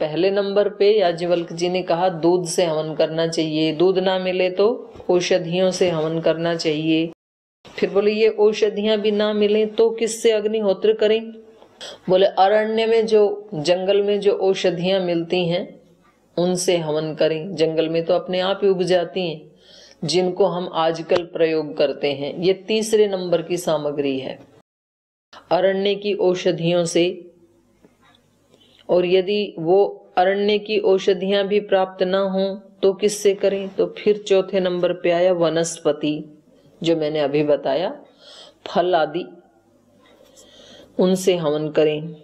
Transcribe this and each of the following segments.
पहले नंबर पे याज्ञवल्क्य जी ने कहा दूध से हवन करना चाहिए, दूध ना मिले तो औषधियों से हवन करना चाहिए। फिर बोले ये औषधियां भी ना मिले तो किससे अग्निहोत्र करें? बोले अरण्य में जो, जंगल में जो औषधियां मिलती हैं उनसे हवन करें। जंगल में तो अपने आप ही उग जाती हैं, जिनको हम आजकल प्रयोग करते हैं। ये तीसरे नंबर की सामग्री है, अरण्य की औषधियों से। और यदि वो अरण्य की औषधियां भी प्राप्त ना हो तो किससे करें? तो फिर चौथे नंबर पे आया वनस्पति, जो मैंने अभी बताया, फल आदि, उनसे हवन करें।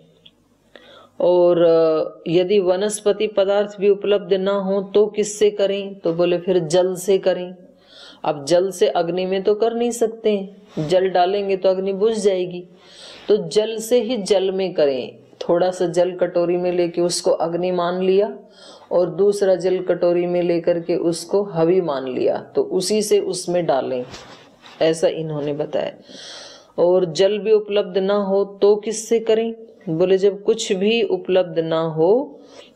और यदि वनस्पति पदार्थ भी उपलब्ध ना हो तो किससे करें? तो बोले फिर जल से करें। अब जल से अग्नि में तो कर नहीं सकते, जल डालेंगे तो अग्नि बुझ जाएगी, तो जल से ही जल में करें। थोड़ा सा जल कटोरी में लेके उसको अग्नि मान लिया और दूसरा जल कटोरी में लेकर के उसको हवि मान लिया, तो उसी से उसमें डालें, ऐसा इन्होंने बताया। और जल भी उपलब्ध ना हो तो किससे करें? बोले जब कुछ भी उपलब्ध ना हो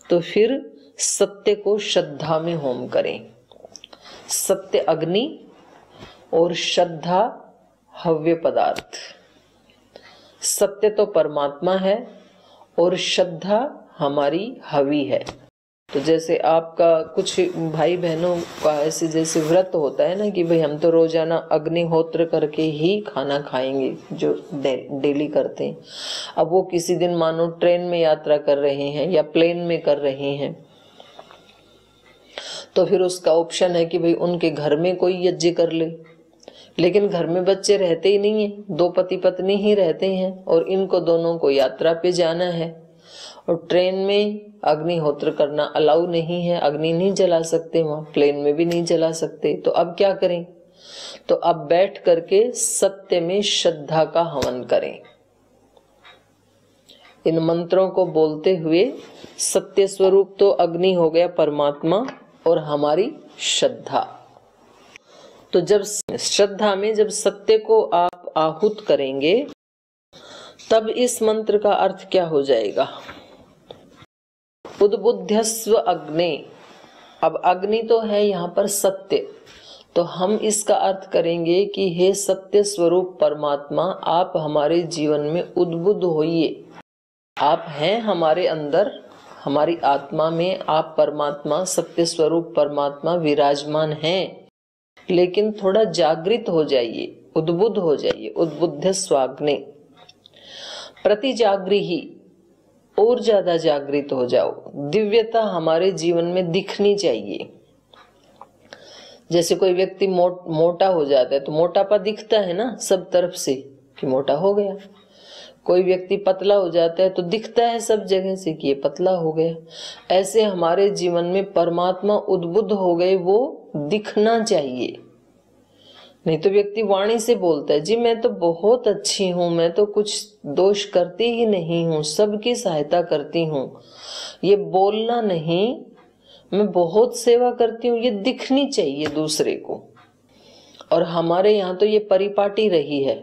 तो फिर सत्य को श्रद्धा में होम करें। सत्य अग्नि और श्रद्धा हव्य पदार्थ। सत्य तो परमात्मा है और श्रद्धा हमारी हवि है। तो जैसे आपका कुछ भाई बहनों का ऐसे जैसे व्रत होता है ना कि भाई हम तो रोजाना अग्निहोत्र करके ही खाना खाएंगे, जो डेली करते हैं। अब वो किसी दिन मानो ट्रेन में यात्रा कर रहे हैं या प्लेन में कर रहे हैं, तो फिर उसका ऑप्शन है कि भाई उनके घर में कोई यज्ञ कर ले, लेकिन घर में बच्चे रहते ही नहीं है, दो पति पत्नी ही रहते हैं और इनको दोनों को यात्रा पे जाना है और ट्रेन में अग्निहोत्र करना अलाउ नहीं है, अग्नि नहीं जला सकते, वहां प्लेन में भी नहीं जला सकते। तो अब क्या करें? तो अब बैठ करके सत्य में श्रद्धा का हवन करें। इन मंत्रों को बोलते हुए सत्य स्वरूप तो अग्नि हो गया परमात्मा और हमारी श्रद्धा। तो जब श्रद्धा में जब सत्य को आप आहूत करेंगे तब इस मंत्र का अर्थ क्या हो जाएगा? उद्बुद्धस्व अग्ने। अब अग्नि तो है यहाँ पर सत्य, तो हम इसका अर्थ करेंगे कि हे सत्य स्वरूप परमात्मा, आप हमारे जीवन में उद्बुद्ध होइए। आप हैं हमारे अंदर, हमारी आत्मा में आप परमात्मा, सत्य स्वरूप परमात्मा विराजमान हैं, लेकिन थोड़ा जागृत हो जाइए, उद्बुद्ध हो जाइए। उद्बुद्ध स्वाग्ने, प्रति जागृही, और ज्यादा जागृत हो जाओ। दिव्यता हमारे जीवन में दिखनी चाहिए। जैसे कोई व्यक्ति मोटा हो जाता है तो मोटापा दिखता है ना सब तरफ से कि मोटा हो गया। कोई व्यक्ति पतला हो जाता है तो दिखता है सब जगह से कि ये पतला हो गया। ऐसे हमारे जीवन में परमात्मा उद्बुद्ध हो गए, वो दिखना चाहिए। नहीं तो व्यक्ति वाणी से बोलता है जी मैं तो बहुत अच्छी हूँ, मैं तो कुछ दोष करती ही नहीं हूँ, सबकी सहायता करती हूँ। ये बोलना नहीं, मैं बहुत सेवा करती हूँ, ये दिखनी चाहिए दूसरे को। और हमारे यहाँ तो ये परिपाटी रही है।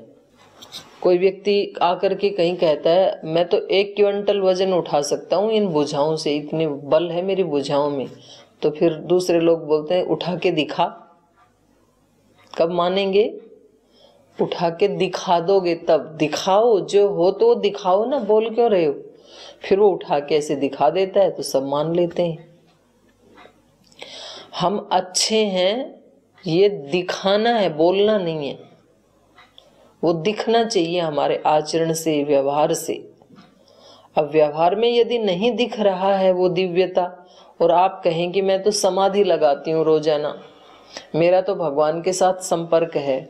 कोई व्यक्ति आकर के कहीं कहता है मैं तो 1 क्विंटल वजन उठा सकता हूँ इन भुजाओं से, इतने बल है मेरी भुजाओं में, तो फिर दूसरे लोग बोलते हैं उठा के दिखा। कब मानेंगे? उठा के दिखा दोगे तब। दिखाओ, जो हो तो दिखाओ ना, बोल क्यों रहे हो? फिर वो उठा के ऐसे दिखा देता है तो सब मान लेते हैं। हम अच्छे हैं ये दिखाना है, बोलना नहीं है। वो दिखना चाहिए हमारे आचरण से, व्यवहार से। अब व्यवहार में यदि नहीं दिख रहा है वो दिव्यता, और आप कहें कि मैं तो समाधि लगाती हूँ रोजाना, मेरा तो भगवान के साथ संपर्क है,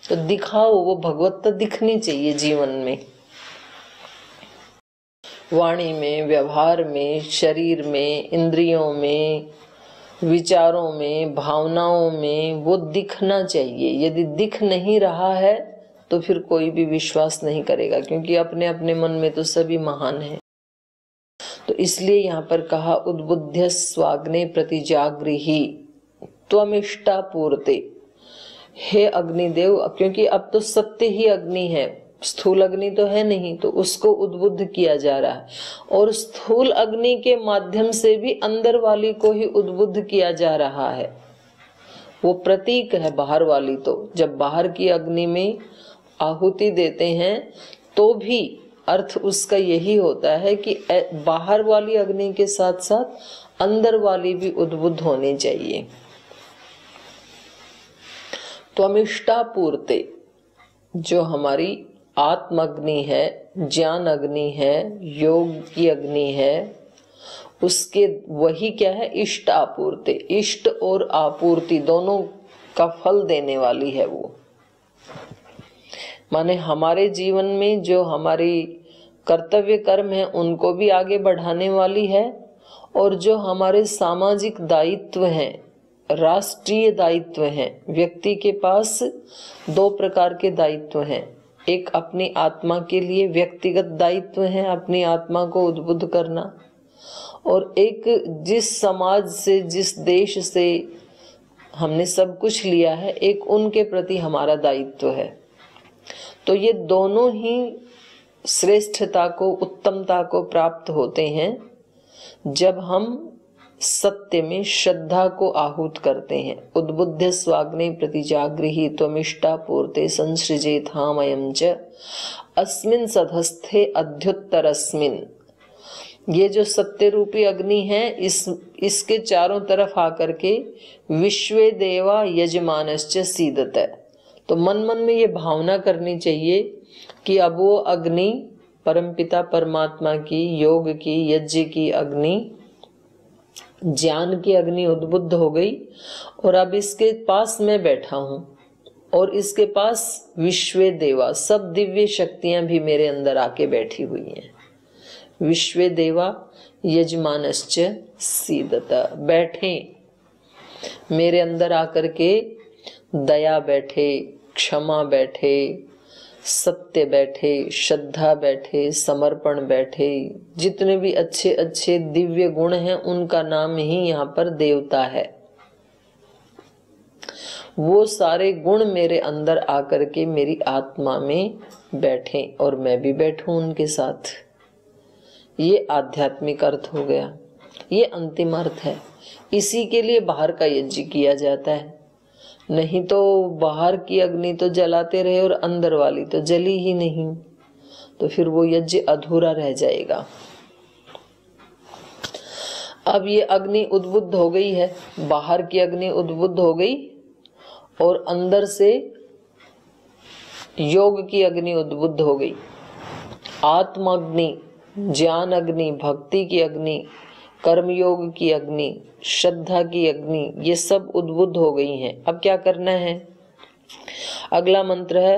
तो दिखाओ, वो भगवत्ता दिखनी चाहिए जीवन में, वाणी में, व्यवहार में, शरीर में, इंद्रियों में, विचारों में, भावनाओं में, वो दिखना चाहिए। यदि दिख नहीं रहा है तो फिर कोई भी विश्वास नहीं करेगा, क्योंकि अपने अपने मन में तो सभी महान हैं। तो इसलिए यहाँ पर कहा उद्बुद्ध स्वाग्ने प्रति जागृही त्वमिष्टा पूर्ते। हे अग्निदेव, क्योंकि अब तो सत्य ही अग्नि है, स्थूल अग्नि तो है नहीं, तो उसको उद्बुद्ध किया जा रहा है। और स्थूल अग्नि के माध्यम से भी अंदर वाली को ही उद्बुद्ध किया जा रहा है। वो प्रतीक है बाहर वाली। तो जब बाहर की अग्नि में आहुति देते हैं तो भी अर्थ उसका यही होता है कि बाहर वाली अग्नि के साथ साथ अंदर वाली भी उद्बुद्ध होनी चाहिए। त्वमिष्टापूर्ते, जो हमारी आत्म अग्नि है, ज्ञान अग्नि है, योग की अग्नि है, उसके वही क्या है, इष्ट आपूर्ति। इष्ट और आपूर्ति दोनों का फल देने वाली है वो। माने हमारे जीवन में जो हमारी कर्तव्य कर्म है उनको भी आगे बढ़ाने वाली है, और जो हमारे सामाजिक दायित्व हैं, राष्ट्रीय दायित्व हैं। व्यक्ति के पास दो प्रकार के दायित्व हैं। एक अपनी आत्मा के लिए व्यक्तिगत दायित्व है, अपनी आत्मा को उद्बुद्ध करना, और एक जिस समाज से, जिस देश से हमने सब कुछ लिया है, एक उनके प्रति हमारा दायित्व है। तो ये दोनों ही श्रेष्ठता को, उत्तमता को प्राप्त होते हैं जब हम सत्य में श्रद्धा को आहूत करते हैं। उद्बुद्ध स्वाग्ने प्रतिजागृहि त्वमिष्टा पूर्ते संसृजेथामयं च अस्मिन् सधस्थे अध्युत्तरस्मिन्। ये जो सत्य रूपी अग्नि है, इसके चारों तरफ आकर के विश्वे देवा यजमानश्च सीदत। तो मन मन में ये भावना करनी चाहिए कि अब वो अग्नि परमपिता परमात्मा की, योग की, यज्ञ की अग्नि, ज्ञान की अग्नि उद्बुद्ध हो गई, और अब इसके पास मैं बैठा हूं, और इसके पास विश्वे देवा, सब दिव्य शक्तियां भी मेरे अंदर आके बैठी हुई हैं। विश्वे देवा यजमानश्च सीदत, बैठे मेरे अंदर आकर के, दया बैठे, क्षमा बैठे, सत्य बैठे, श्रद्धा बैठे, समर्पण बैठे। जितने भी अच्छे अच्छे दिव्य गुण हैं उनका नाम ही यहाँ पर देवता है। वो सारे गुण मेरे अंदर आकर के मेरी आत्मा में बैठे और मैं भी बैठूं उनके साथ। ये आध्यात्मिक अर्थ हो गया, ये अंतिम अर्थ है। इसी के लिए बाहर का यज्ञ किया जाता है, नहीं तो बाहर की अग्नि तो जलाते रहे और अंदर वाली तो जली ही नहीं, तो फिर वो यज्ञ अधूरा रह जाएगा। अब ये अग्नि उद्बुद्ध हो गई है, बाहर की अग्नि उद्बुद्ध हो गई, और अंदर से योग की अग्नि उद्बुद्ध हो गई। आत्म अग्नि, ज्ञान अग्नि, भक्ति की अग्नि, कर्मयोग की अग्नि, श्रद्धा की अग्नि, ये सब उद्बुद्ध हो गई हैं। अब क्या करना है? अगला मंत्र है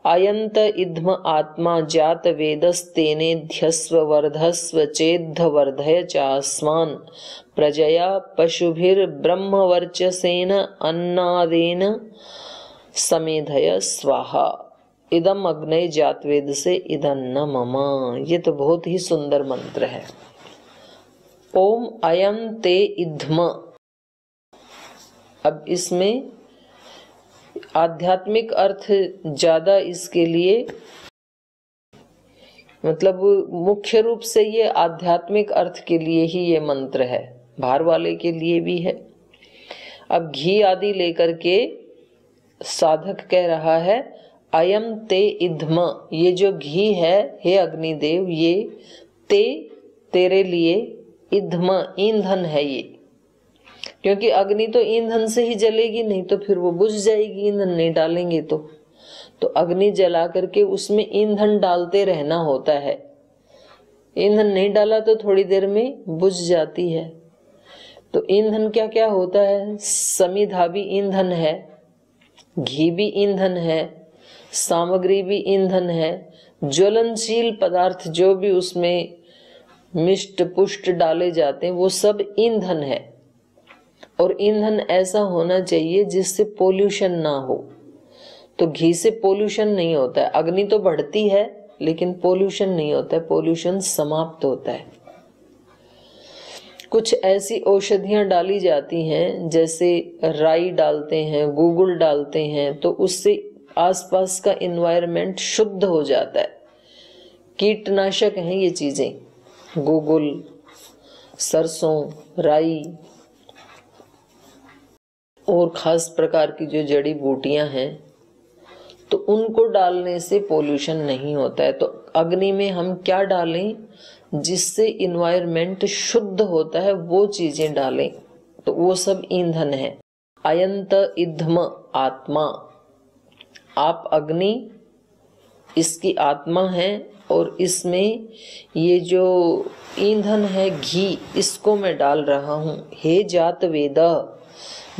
अयंत इध्म आत्मा जात वेदस्तेने ध्यस्व वर्धस्व चेद्ध वर्धय चास्मान प्रजया पशुभिर ब्रह्म वर्चसेन अन्नादेन समेधय स्वाहा इदम अग्नय जातवेद से इदन्न मम। ये तो बहुत ही सुंदर मंत्र है। ओम अयं ते इध्म। अब इसमें आध्यात्मिक अर्थ ज्यादा इसके लिए, मतलब मुख्य रूप से ये आध्यात्मिक अर्थ के लिए ही ये मंत्र है, बाहर वाले के लिए भी है। अब घी आदि लेकर के साधक कह रहा है अयम ते इध्म, ये जो घी है हे अग्निदेव, ये ते तेरे लिए, इध्म ईंधन है ये, क्योंकि अग्नि तो ईंधन से ही जलेगी, नहीं तो फिर वो बुझ जाएगी, ईंधन नहीं डालेंगे तो अग्नि जला करके उसमें ईंधन डालते रहना होता है। ईंधन नहीं डाला तो थोड़ी देर में बुझ जाती है। तो ईंधन क्या क्या होता है? समिधा भी ईंधन है, घी भी ईंधन है, सामग्री भी ईंधन है, ज्वलनशील पदार्थ जो भी उसमें मिष्ट पुष्ट डाले जाते हैं वो सब ईंधन है। और ईंधन ऐसा होना चाहिए जिससे पोल्यूशन ना हो। तो घी से पोल्यूशन नहीं होता है, अग्नि तो बढ़ती है लेकिन पोल्यूशन नहीं होता है, पोल्यूशन समाप्त होता है। कुछ ऐसी औषधियां डाली जाती हैं, जैसे राई डालते हैं, गूगल डालते हैं, तो उससे आसपास का एनवायरनमेंट शुद्ध हो जाता है। कीटनाशक हैं ये चीजें, गुगुल, सरसों, राई और खास प्रकार की जो जड़ी बूटियां हैं, तो उनको डालने से पोल्यूशन नहीं होता है। तो अग्नि में हम क्या डालें जिससे इन्वायरमेंट शुद्ध होता है, वो चीजें डालें, तो वो सब ईंधन है। अयंत इद्धम आत्मा, आप अग्नि इसकी आत्मा है और इसमें ये जो ईंधन है घी, इसको मैं डाल रहा हूं। हे जात वेद,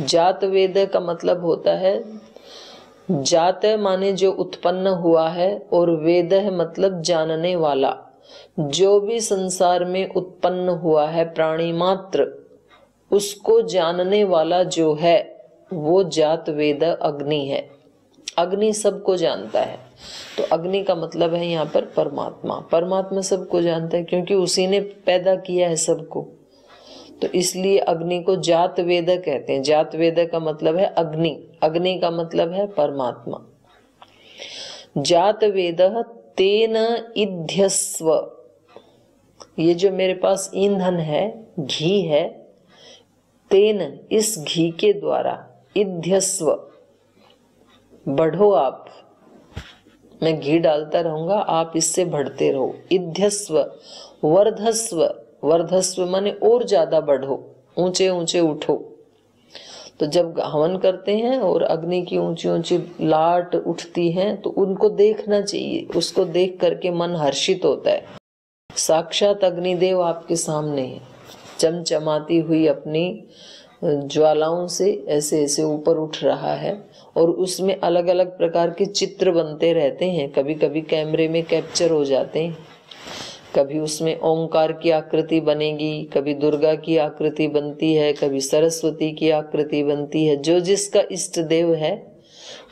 जात वेद का मतलब होता है, जात माने जो उत्पन्न हुआ है, और वेद है मतलब जानने वाला। जो भी संसार में उत्पन्न हुआ है प्राणी मात्र, उसको जानने वाला जो है वो जात वेद अग्नि है। अग्नि सबको जानता है, तो अग्नि का मतलब है यहाँ पर परमात्मा। परमात्मा सबको जानता है क्योंकि उसी ने पैदा किया है सबको, तो इसलिए अग्नि को जात वेद कहते हैं। जात वेद का मतलब है अग्नि, अग्नि का मतलब है परमात्मा। जात वेद तेन इध्यस्व, ये जो मेरे पास ईंधन है, घी है, तेन इस घी के द्वारा, इध्यस्व बढ़ो आप, मैं घी डालता रहूंगा, आप इससे बढ़ते रहो। इध्यस्व वर्धस्व, वर्धस्व माने और ज्यादा बढ़ो, ऊंचे ऊंचे उठो। तो जब हवन करते हैं और अग्नि की ऊंची ऊंची लाट उठती है तो उनको देखना चाहिए, उसको देख करके मन हर्षित होता है। साक्षात अग्निदेव आपके सामने है, चमचमाती हुई अपनी ज्वालाओं से ऐसे ऐसे ऊपर उठ रहा है, और उसमें अलग अलग प्रकार के चित्र बनते रहते हैं। कभी कभी कैमरे में कैप्चर हो जाते हैं, कभी उसमें ओंकार की आकृति बनेगी, कभी दुर्गा की आकृति बनती है, कभी सरस्वती की आकृति बनती है। जो जिसका इष्ट देव है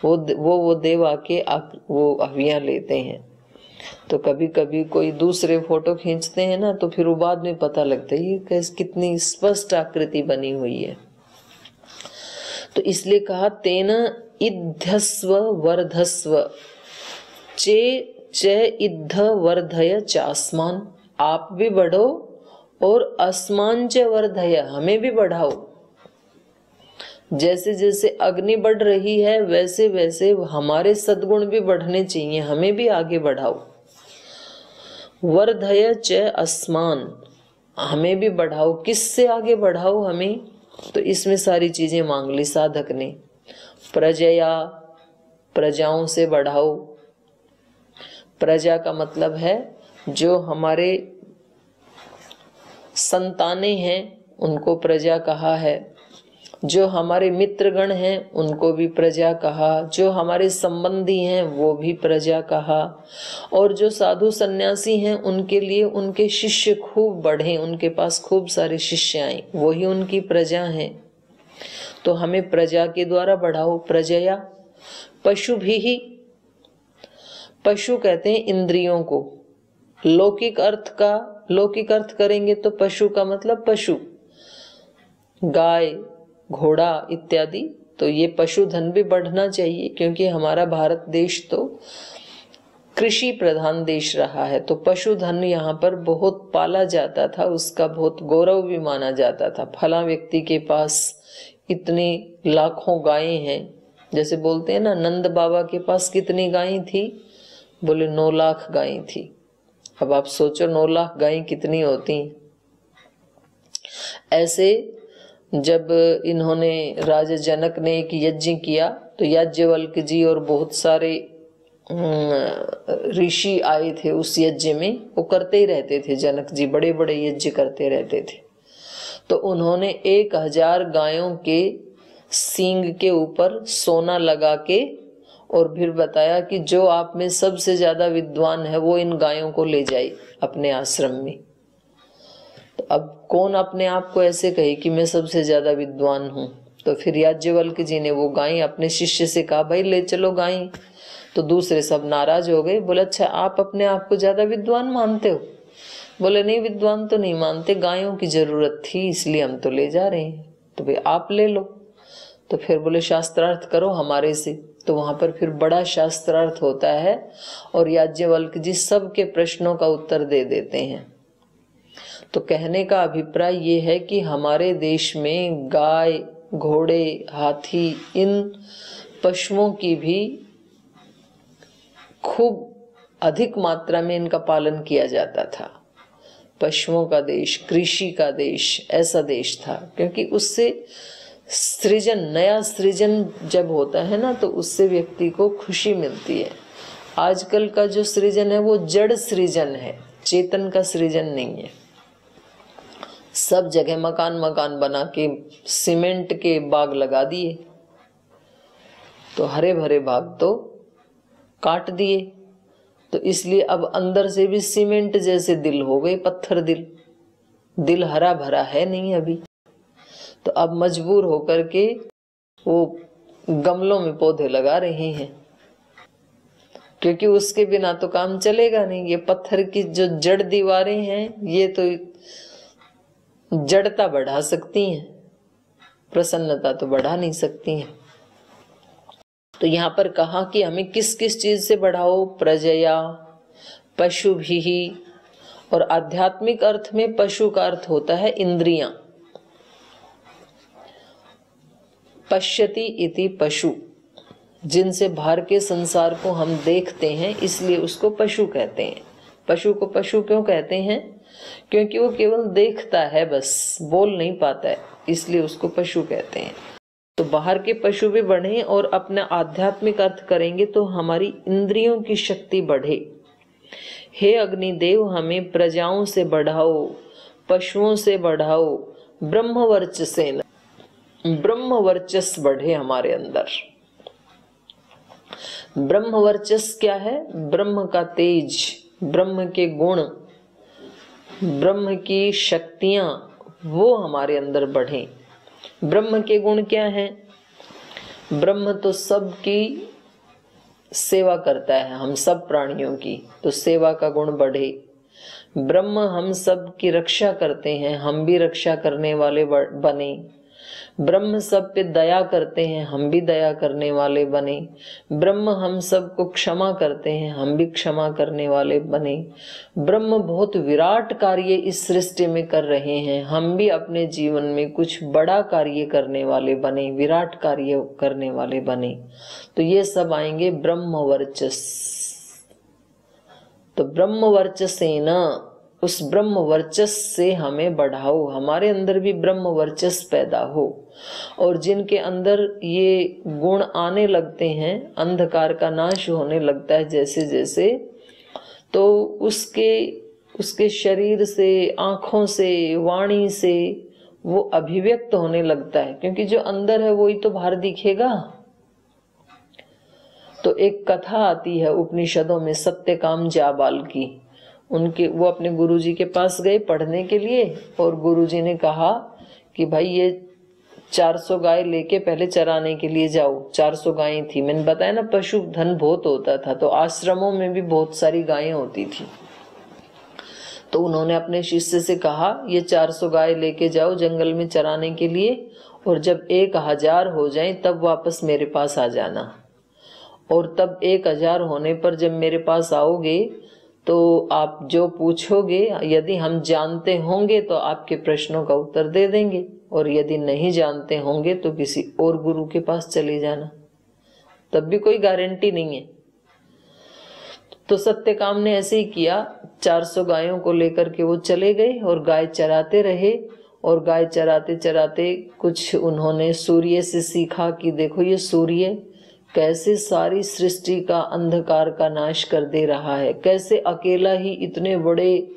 वो देव आके वो हवियां लेते हैं। तो कभी कभी कोई दूसरे फोटो खींचते हैं ना, तो फिर वो बाद में पता लगता है ये कैसे कितनी स्पष्ट आकृति बनी हुई है। तो इसलिए कहा तेन इध्यस्व वर्धस्व, चे च इद्ध वर्धय चास्मान, आप भी बढ़ो और अस्मान च वर्धय, हमें भी बढ़ाओ। जैसे जैसे अग्नि बढ़ रही है वैसे वैसे हमारे सद्गुण भी बढ़ने चाहिए, हमें भी आगे बढ़ाओ। वर्धय च अस्मान, हमें भी बढ़ाओ। किससे आगे बढ़ाओ हमें? तो इसमें सारी चीजें मांग ली साधक ने। प्रजया, प्रजाओं से बढ़ाओ। प्रजा का मतलब है जो हमारे संतानें हैं उनको प्रजा कहा है, जो हमारे मित्रगण हैं उनको भी प्रजा कहा, जो हमारे संबंधी हैं वो भी प्रजा कहा, और जो साधु सन्यासी हैं उनके लिए उनके शिष्य खूब बढ़े, उनके पास खूब सारे शिष्य आए, वही उनकी प्रजा हैं। तो हमें प्रजा के द्वारा बढ़ाओ। प्रजया पशु भी, पशु कहते हैं इंद्रियों को। लौकिक अर्थ करेंगे तो पशु का मतलब पशु, गाय, घोड़ा इत्यादि। तो ये पशुधन भी बढ़ना चाहिए क्योंकि हमारा भारत देश तो कृषि प्रधान देश रहा है। तो पशुधन यहाँ पर बहुत पाला जाता था, उसका बहुत गौरव भी माना जाता था। फला व्यक्ति के पास इतनी लाखों गायें हैं, जैसे बोलते हैं ना, नंद बाबा के पास कितनी गायें थी? बोले 9 लाख गायें थी। अब आप सोचो 9 लाख गायें कितनी होती। ऐसे जब इन्होंने, राजा जनक ने एक यज्ञ किया तो याज्ञवल्क्य जी और बहुत सारे ऋषि आए थे उस यज्ञ में। वो करते ही रहते थे, जनक जी बड़े बड़े यज्ञ करते रहते थे। तो उन्होंने 1000 गायों के सींग के ऊपर सोना लगा के और फिर बताया कि जो आप में सबसे ज्यादा विद्वान है वो इन गायों को ले जाए अपने आश्रम में। तो अब कौन अपने आप को ऐसे कहे कि मैं सबसे ज्यादा विद्वान हूं? तो फिर याज्ञवल्क्य जी ने वो गाय अपने शिष्य से कहा, भाई ले चलो गाय। तो दूसरे सब नाराज हो गए, बोले अच्छा आप अपने आप को ज्यादा विद्वान मानते हो? बोले नहीं, विद्वान तो नहीं मानते, गायों की जरूरत थी इसलिए हम तो ले जा रहे हैं, तो भाई आप ले लो। तो फिर बोले शास्त्रार्थ करो हमारे से। तो वहां पर फिर बड़ा शास्त्रार्थ होता है और याज्ञवल्क्य जी सबके प्रश्नों का उत्तर दे देते हैं। तो कहने का अभिप्राय ये है कि हमारे देश में गाय, घोड़े, हाथी, इन पशुओं की भी खूब अधिक मात्रा में इनका पालन किया जाता था। पशुओं का देश, कृषि का देश, ऐसा देश था, क्योंकि उससे सृजन, नया सृजन जब होता है ना तो उससे व्यक्ति को खुशी मिलती है। आजकल का जो सृजन है वो जड़ सृजन है, चेतन का सृजन नहीं है। सब जगह मकान मकान बना के सीमेंट के बाग लगा दिए, तो हरे भरे बाग तो काट दिए, तो इसलिए अब अंदर से भी सीमेंट जैसे दिल हो गए, पत्थर दिल। दिल हरा भरा है नहीं अभी, तो अब मजबूर होकर के वो गमलों में पौधे लगा रहे हैं, क्योंकि उसके बिना तो काम चलेगा नहीं। ये पत्थर की जो जड़ दीवारें हैं ये तो जड़ता बढ़ा सकती हैं, प्रसन्नता तो बढ़ा नहीं सकती हैं। तो यहाँ पर कहा कि हमें किस किस चीज से बढ़ाओ, प्रजया, पशु भी, और आध्यात्मिक अर्थ में पशु का अर्थ होता है इंद्रियां। पश्यति इति पशु, जिनसे बाहर के संसार को हम देखते हैं इसलिए उसको पशु कहते हैं। पशु को पशु क्यों कहते हैं? क्योंकि वो केवल देखता है, बस बोल नहीं पाता है, इसलिए उसको पशु कहते हैं। तो बाहर के पशु भी बढ़े और अपना आध्यात्मिक अर्थ करेंगे तो हमारी इंद्रियों की शक्ति बढ़े। हे अग्निदेव, हमें प्रजाओं से बढ़ाओ, पशुओं से बढ़ाओ, ब्रह्मवर्चसेन, ब्रह्मवर्चस बढ़े हमारे अंदर। ब्रह्मवर्चस क्या है? ब्रह्म का तेज, ब्रह्म के गुण, ब्रह्म की शक्तियां, वो हमारे अंदर बढ़े। ब्रह्म के गुण क्या हैं? ब्रह्म तो सबकी सेवा करता है, हम सब प्राणियों की, तो सेवा का गुण बढ़े। ब्रह्म हम सब की रक्षा करते हैं, हम भी रक्षा करने वाले बने। ब्रह्म सब पे दया करते हैं, हम भी दया करने वाले बने। ब्रह्म हम सबको क्षमा करते हैं, हम भी क्षमा करने वाले बने। ब्रह्म बहुत विराट कार्य इस सृष्टि में कर रहे हैं, हम भी अपने जीवन में कुछ बड़ा कार्य करने वाले बने, विराट कार्य करने वाले बने। तो ये सब आएंगे ब्रह्मवर्चस। तो ब्रह्मवर्चसेन, उस ब्रह्म वर्चस से हमें बढ़ाओ, हमारे अंदर भी ब्रह्म वर्चस पैदा हो। और जिनके अंदर ये गुण आने लगते हैं, अंधकार का नाश होने लगता है जैसे जैसे, तो उसके शरीर से, आंखों से, वाणी से वो अभिव्यक्त होने लगता है, क्योंकि जो अंदर है वही तो बाहर दिखेगा। तो एक कथा आती है उपनिषदों में सत्यकाम जाबाल की। वो अपने गुरुजी के पास गए पढ़ने के लिए, और गुरुजी ने कहा कि भाई ये 400 गाय लेके पहले चराने के लिए जाओ। 400 गायें थी, मैंने बताया ना पशु धन बहुत होता था, तो आश्रमों में भी बहुत सारी गायें होती थी। तो उन्होंने अपने शिष्य से कहा ये 400 गाय लेके जाओ जंगल में चराने के लिए, और जब 1000 हो जाए तब वापस मेरे पास आ जाना। और तब 1000 होने पर जब मेरे पास आओगे तो आप जो पूछोगे, यदि हम जानते होंगे तो आपके प्रश्नों का उत्तर दे देंगे, और यदि नहीं जानते होंगे तो किसी और गुरु के पास चले जाना, तब भी कोई गारंटी नहीं है। तो सत्यकाम ने ऐसे ही किया, 400 गायों को लेकर के वो चले गए और गाय चराते रहे। और गाय चराते चराते कुछ उन्होंने सूर्य से सीखा कि देखो ये सूर्य कैसे सारी सृष्टि का अंधकार का नाश कर दे रहा है, कैसे अकेला ही इतने बड़े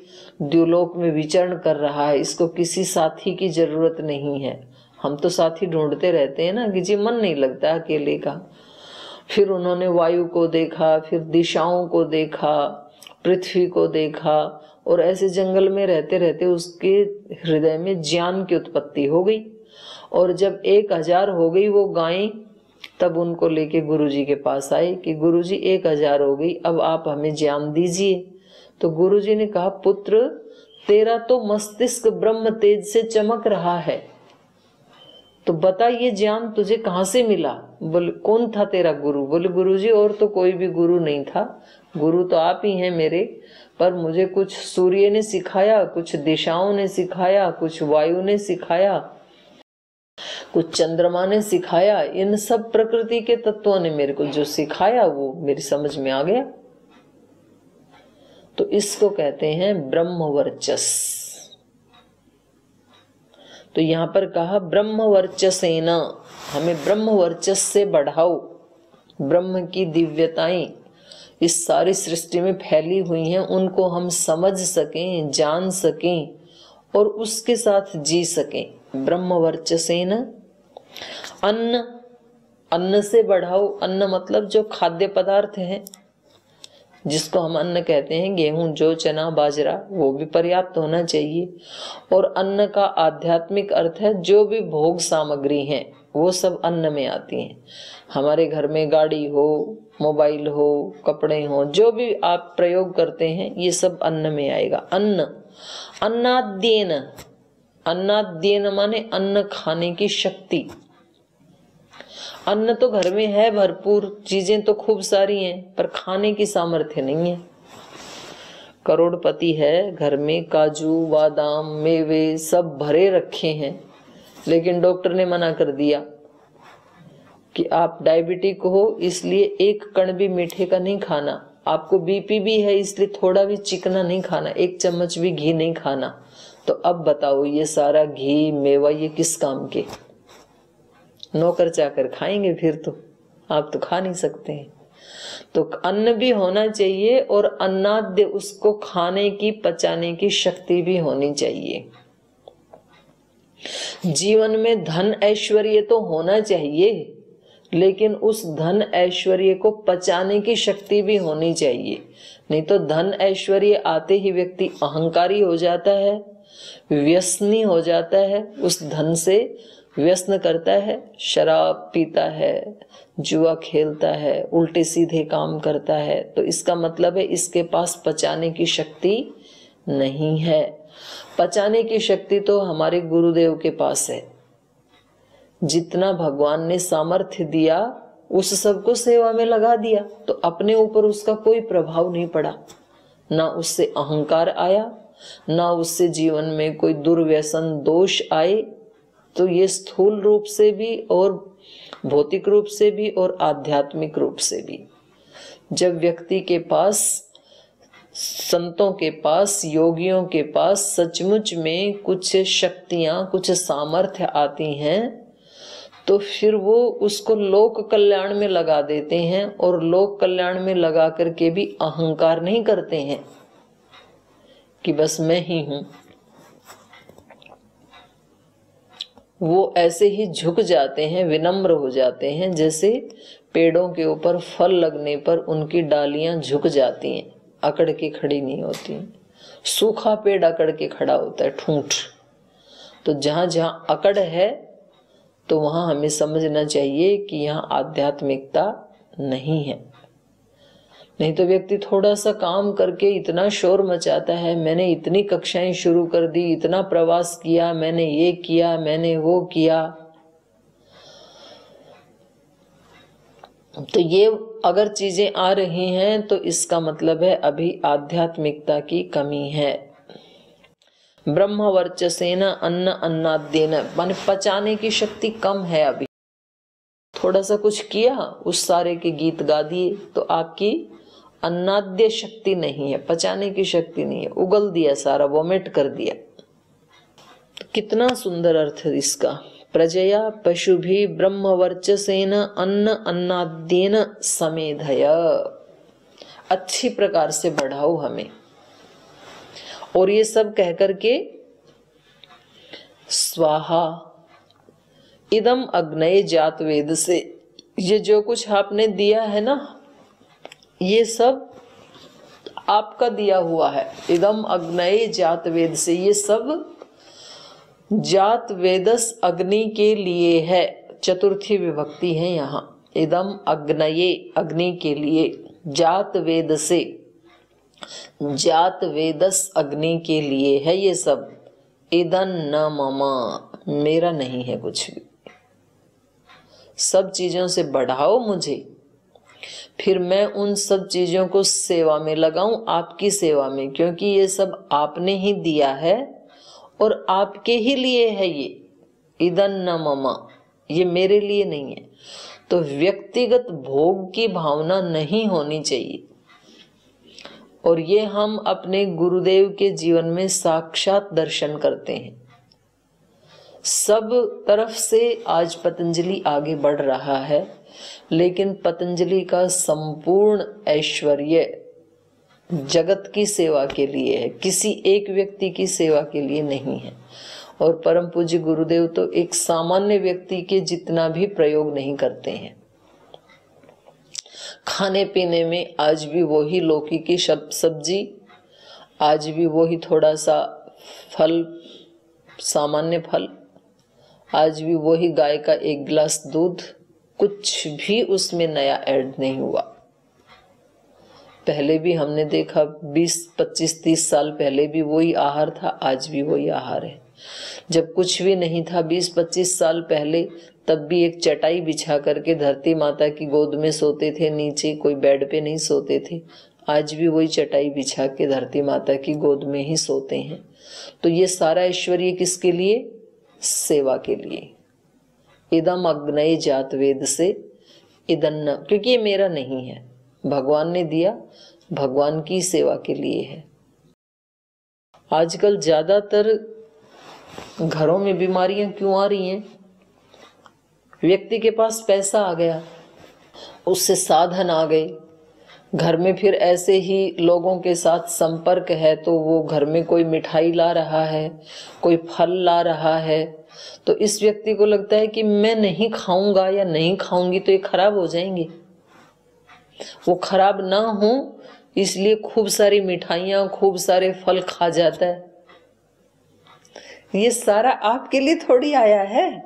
द्युलोक में विचरण कर रहा है, इसको किसी साथी की जरूरत नहीं है। हम तो साथी ढूंढते रहते हैं ना कि जी मन नहीं लगता अकेले का। फिर उन्होंने वायु को देखा, फिर दिशाओं को देखा, पृथ्वी को देखा, और ऐसे जंगल में रहते रहते उसके हृदय में ज्ञान की उत्पत्ति हो गई। और जब 1000 हो गई वो गायें, तब उनको लेके गुरुजी के पास आए कि गुरुजी 1000 हो गई, अब आप हमें ज्ञान दीजिए। तो गुरुजी ने कहा पुत्र, तेरा तो मस्तिष्क ब्रह्म तेज से चमक रहा है, तो बता ये ज्ञान तुझे कहाँ से मिला? बोले कौन था तेरा गुरु? बोले गुरुजी और तो कोई भी गुरु नहीं था, गुरु तो आप ही हैं मेरे, पर मुझे कुछ सूर्य ने सिखाया, कुछ दिशाओं ने सिखाया, कुछ वायु ने सिखाया, कुछ चंद्रमा ने सिखाया, इन सब प्रकृति के तत्वों ने मेरे को जो सिखाया वो मेरी समझ में आ गया। तो इसको कहते हैं ब्रह्म वर्चस। तो यहां पर कहा ब्रह्म वर्चसेन, हमें ब्रह्म वर्चस से बढ़ाओ। ब्रह्म की दिव्यताएं इस सारी सृष्टि में फैली हुई हैं, उनको हम समझ सकें, जान सकें और उसके साथ जी सकें। ब्रह्म वर्चसेन। अन्न, अन्न से बढ़ाओ। अन्न मतलब जो खाद्य पदार्थ है, जिसको हम अन्न कहते हैं, गेहूं, जौ, चना, बाजरा, वो भी पर्याप्त होना चाहिए। और अन्न का आध्यात्मिक अर्थ है जो भी भोग सामग्री है वो सब अन्न में आती हैं। हमारे घर में गाड़ी हो, मोबाइल हो, कपड़े हो, जो भी आप प्रयोग करते हैं ये सब अन्न में आएगा। अन्न, अन्नाद्येन, अन्नाद्येन माने अन्न खाने की शक्ति। अन्न तो घर में है भरपूर, चीजें तो खूब सारी हैं, पर खाने की सामर्थ्य नहीं है। करोड़पति है, घर में काजू बादाम मेवे सब भरे रखे हैं, लेकिन डॉक्टर ने मना कर दिया कि आप डायबिटिक हो इसलिए एक कण भी मीठे का नहीं खाना, आपको बीपी भी है इसलिए थोड़ा भी चिकना नहीं खाना, एक चम्मच भी घी नहीं खाना। तो अब बताओ ये सारा घी मेवा ये किस काम के? नौकर चाकर खाएंगे फिर तो, आप तो खा नहीं सकते हैं। तो अन्न भी होना चाहिए और अन्नाद्य, उसको खाने की पचाने की शक्ति भी होनी चाहिए। जीवन में धन ऐश्वर्य तो होना चाहिए, लेकिन उस धन ऐश्वर्य को पचाने की शक्ति भी होनी चाहिए। नहीं तो धन ऐश्वर्य आते ही व्यक्ति अहंकारी हो जाता है, व्यसनी हो जाता है, उस धन से व्यसन करता है, शराब पीता है, जुआ खेलता है, उल्टे सीधे काम करता है। तो इसका मतलब है इसके पास पचाने की शक्ति नहीं है। पचाने की शक्ति तो हमारे गुरुदेव के पास है। जितना भगवान ने सामर्थ्य दिया उस सबको सेवा में लगा दिया, तो अपने ऊपर उसका कोई प्रभाव नहीं पड़ा, ना उससे अहंकार आया, ना उससे जीवन में कोई दुर्व्यसन दोष आए। तो ये स्थूल रूप से भी और भौतिक रूप से भी और आध्यात्मिक रूप से भी, जब व्यक्ति के पास, संतों के पास, योगियों के पास सचमुच में कुछ शक्तियां, कुछ सामर्थ्य आती हैं, तो फिर वो उसको लोक कल्याण में लगा देते हैं। और लोक कल्याण में लगा करके भी अहंकार नहीं करते हैं कि बस मैं ही हूं। वो ऐसे ही झुक जाते हैं, विनम्र हो जाते हैं, जैसे पेड़ों के ऊपर फल लगने पर उनकी डालियां झुक जाती हैं, अकड़ के खड़ी नहीं होती। सूखा पेड़ अकड़ के खड़ा होता है, ठूंठ। तो जहां जहां अकड़ है तो वहां हमें समझना चाहिए कि यहाँ आध्यात्मिकता नहीं है। नहीं तो व्यक्ति थोड़ा सा काम करके इतना शोर मचाता है, मैंने इतनी कक्षाएं शुरू कर दी, इतना प्रवास किया, मैंने ये किया, मैंने वो किया। तो ये अगर चीजें आ रही हैं तो इसका मतलब है अभी आध्यात्मिकता की कमी है। ब्रह्म वर्चसेन अन्न अन्नाद्येन, माने पचाने की शक्ति कम है। अभी थोड़ा सा कुछ किया, उस सारे के गीत गा दिए, तो आपकी अन्नाद्य शक्ति नहीं है, पचाने की शक्ति नहीं है, उगल दिया सारा, वोमिट कर दिया। तो कितना सुंदर अर्थ है इसका। प्रजया पशुभि ब्रह्म वर्चसेन अन्न अन्नाद्येन समेधय, अच्छी प्रकार से बढ़ाओ हमें। और ये सब कहकर के स्वाहा इदम अग्नये जात वेद से, ये जो कुछ आपने दिया है ना, ये सब आपका दिया हुआ है। इदम अग्नये जात वेद से, ये सब जात वेदस अग्नि के लिए है। चतुर्थी विभक्ति है यहाँ। इदम अग्नये, अग्नि के लिए, जात वेद से, जात वेदस अग्नि के लिए है ये सब। इदन न ममा, मेरा नहीं है कुछ भी। सब चीजों से बढ़ाओ मुझे, फिर मैं उन सब चीजों को सेवा में लगाऊं, आपकी सेवा में, क्योंकि ये सब आपने ही दिया है और आपके ही लिए है। ये इदन न ममा, ये मेरे लिए नहीं है। तो व्यक्तिगत भोग की भावना नहीं होनी चाहिए। और ये हम अपने गुरुदेव के जीवन में साक्षात दर्शन करते हैं। सब तरफ से आज पतंजलि आगे बढ़ रहा है, लेकिन पतंजलि का संपूर्ण ऐश्वर्य जगत की सेवा के लिए है, किसी एक व्यक्ति की सेवा के लिए नहीं है। और परम पूज्य गुरुदेव तो एक सामान्य व्यक्ति के जितना भी प्रयोग नहीं करते हैं। खाने पीने में आज भी वही लौकी की सब्जी, आज भी वही थोड़ा सा फल, सामान्य फल, आज भी वही गाय का 1 गिलास दूध, कुछ भी उसमें नया ऐड नहीं हुआ। पहले भी हमने देखा 20, 25, 30 साल पहले भी वही आहार था, आज भी वही आहार है। जब कुछ भी नहीं था 20, 25 साल पहले, तब भी एक चटाई बिछा करके धरती माता की गोद में सोते थे, नीचे कोई बेड पे नहीं सोते थे। आज भी वही चटाई बिछा के धरती माता की गोद में ही सोते हैं। तो ये सारा ऐश्वर्य किसके लिए? सेवा के लिए। इदम अग्नये जात वेद से इदन्न, क्योंकि ये मेरा नहीं है, भगवान ने दिया, भगवान की सेवा के लिए है। आजकल ज्यादातर घरों में बीमारियां क्यों आ रही हैं? व्यक्ति के पास पैसा आ गया, उससे साधन आ गए, घर में फिर ऐसे ही लोगों के साथ संपर्क है, तो वो घर में कोई मिठाई ला रहा है, कोई फल ला रहा है, तो इस व्यक्ति को लगता है कि मैं नहीं खाऊंगा या नहीं खाऊंगी तो ये खराब हो जाएंगे। वो खराब ना हो इसलिए खूब सारी मिठाइयां, खूब सारे फल खा जाता है। ये सारा आपके लिए थोड़ी आया है।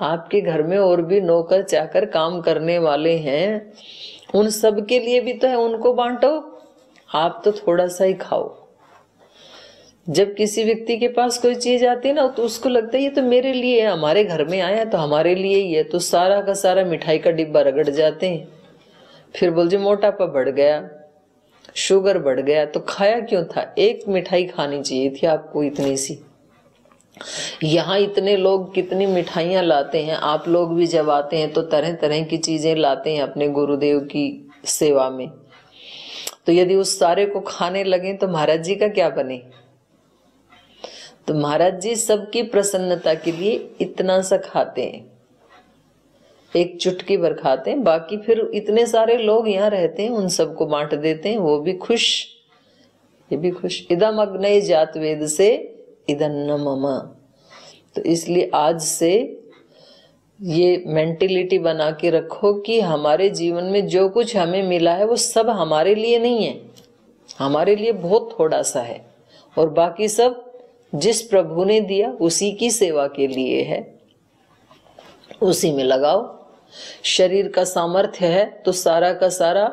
आपके घर में और भी नौकर चाकर काम करने वाले हैं, उन सब के लिए भी तो है, उनको बांटो, आप तो थोड़ा सा ही खाओ। जब किसी व्यक्ति के पास कोई चीज आती है ना, तो उसको लगता है ये तो मेरे लिए है, हमारे घर में आया तो हमारे लिए ही है, तो सारा का सारा मिठाई का डिब्बा रगड़ जाते हैं। फिर बोल जी मोटापा बढ़ गया, शुगर बढ़ गया, तो खाया क्यों था? एक मिठाई खानी चाहिए थी आपको, इतनी सी। यहाँ इतने लोग कितनी मिठाइयाँ लाते हैं, आप लोग भी जब आते हैं तो तरह तरह की चीजें लाते हैं अपने गुरुदेव की सेवा में। तो यदि उस सारे को खाने लगे तो महाराज जी का क्या बने? तो महाराज जी सबकी प्रसन्नता के लिए इतना सा खाते हैं, एक चुटकी भर खाते हैं, बाकी फिर इतने सारे लोग यहाँ रहते हैं, उन सबको बांट देते हैं, वो भी खुश, ये भी खुश। इदम अग्नये जात वेद से इदन्न मम। तो इसलिए आज से ये मेंटेलिटी बना के रखो कि हमारे जीवन में जो कुछ हमें मिला है वो सब हमारे लिए नहीं है, हमारे लिए बहुत थोड़ा सा है, और बाकी सब जिस प्रभु ने दिया उसी की सेवा के लिए है, उसी में लगाओ। शरीर का सामर्थ्य है तो सारा का सारा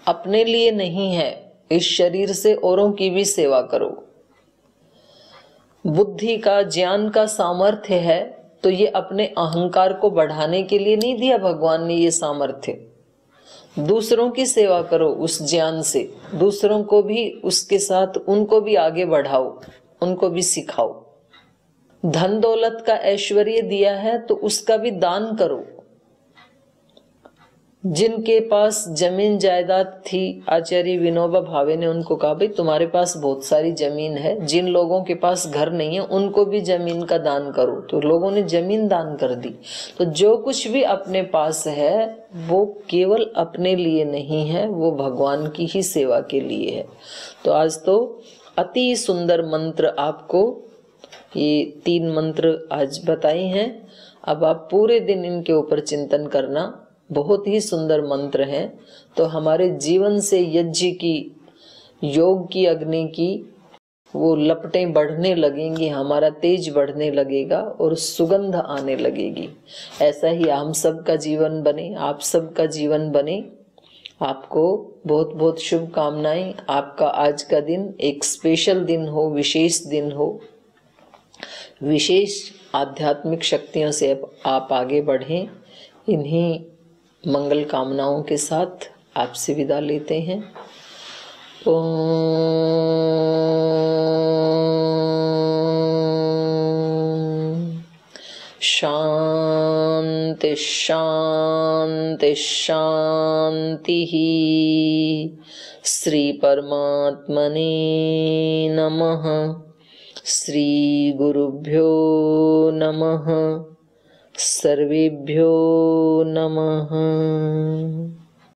अपने लिए नहीं है, इस शरीर से औरों की भी सेवा करो। बुद्धि का, ज्ञान का सामर्थ्य है तो ये अपने अहंकार को बढ़ाने के लिए नहीं दिया भगवान ने ये सामर्थ्य। दूसरों की सेवा करो उस ज्ञान से, दूसरों को भी उसके साथ, उनको भी आगे बढ़ाओ, उनको भी सिखाओ। धन दौलत का ऐश्वर्य दिया है तो उसका भी दान करो। जिनके पास जमीन जायदाद थी, आचार्य विनोबा भावे ने उनको कहा भाई तुम्हारे पास बहुत सारी जमीन है, जिन लोगों के पास घर नहीं है उनको भी जमीन का दान करो। तो लोगों ने जमीन दान कर दी। तो जो कुछ भी अपने पास है वो केवल अपने लिए नहीं है, वो भगवान की ही सेवा के लिए है। तो आज तो अति सुंदर मंत्र आपको, ये 3 मंत्र आज बताए हैं। अब आप पूरे दिन इनके ऊपर चिंतन करना, बहुत ही सुंदर मंत्र हैं। तो हमारे जीवन से यज्ञ की, योग की अग्नि की वो लपटें बढ़ने लगेंगी, हमारा तेज बढ़ने लगेगा और सुगंध आने लगेगी। ऐसा ही हम सब का जीवन बने, आप सब का जीवन बने। आपको बहुत बहुत शुभकामनाएं। आपका आज का दिन एक स्पेशल दिन हो, विशेष दिन हो, विशेष आध्यात्मिक शक्तियों से आप आगे बढ़ें, इन्हीं मंगल कामनाओं के साथ आपसे विदा लेते हैं। शांति शांति शांति। श्री परमात्मने नमः। श्री गुरुभ्यो नमः। सर्वेभ्यो नमः।